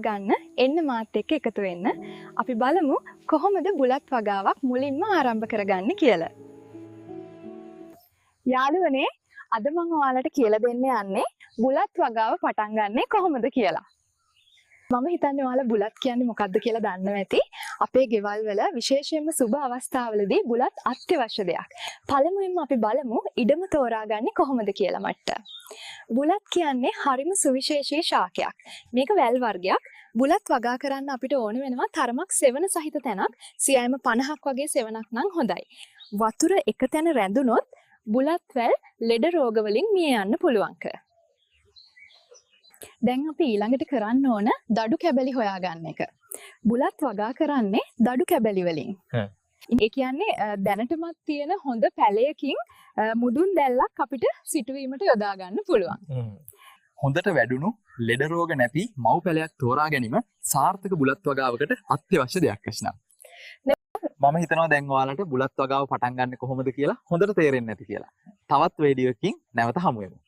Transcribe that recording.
ගන්න එන්න මාත් එක්ක එකතු වෙන්න. අපි බලමු කොහොමද බුලත් වගාවක් මුලින්ම ආරම්භ කරගන්නේ කියලා. යාළුවනේ අද මම ඔයාලට කියලා දෙන්න යන්නේ බුලත් වගාව පටන් ගන්නේ කොහොමද කියලා. මම හිතන්නේ ඔයාලා බුලත් කියන්නේ මොකක්ද කියලා දන්නව ඇති. අපේ ගෙවල් වල විශේෂයෙන්ම සුබ අවස්ථාවලදී බුලත් අත්‍යවශ්‍ය දෙයක්. පළමුවෙන්ම අපි බලමු ඉඩම තෝරාගන්නේ කොහොමද කියලා මට්ට. බුලත් කියන්නේ හරිම සුවිශේෂී ශාකයක්. මේක වැල් වර්ගයක්. බුලත් වගා කරන්න අපිට ඕන වෙනවා තරමක් සෙවන සහිත තැනක්. සියයම 50ක් වගේ සෙවනක් නම් හොඳයි. වතුර එක තැන රැඳුනොත් බුලත් වැල් ලෙඩ රෝග වලින් මිය යන්න පුළුවන්ක. දැන් අපි ඊළඟට කරන්න ඕන දඩු කැබලි හොයාගන්න එක. බුලත් වගා කරන්නේ දඩු කැබලි වලින්. ඒ කියන්නේ දැනටමත් තියෙන හොඳ පැලයකින් මුදුන් දැල්ලක් අපිට සිටුවීමට යොදා ගන්න පුළුවන්. හොඳට වැඩුණු ලෙඩ රෝග නැති මව් පැලයක් තෝරා ගැනීම සාර්ථක බුලත් වගාවකට අත්‍යවශ්‍ය දෙයක් වෙනවා. මම හිතනවා දැන් ඔයාලට බුලත් වගාව පටන් ගන්න කොහොමද කියලා හොඳට තේරෙන්නේ නැති කියලා. තවත් වීඩියෝ එකකින් නැවත හමු වෙමු.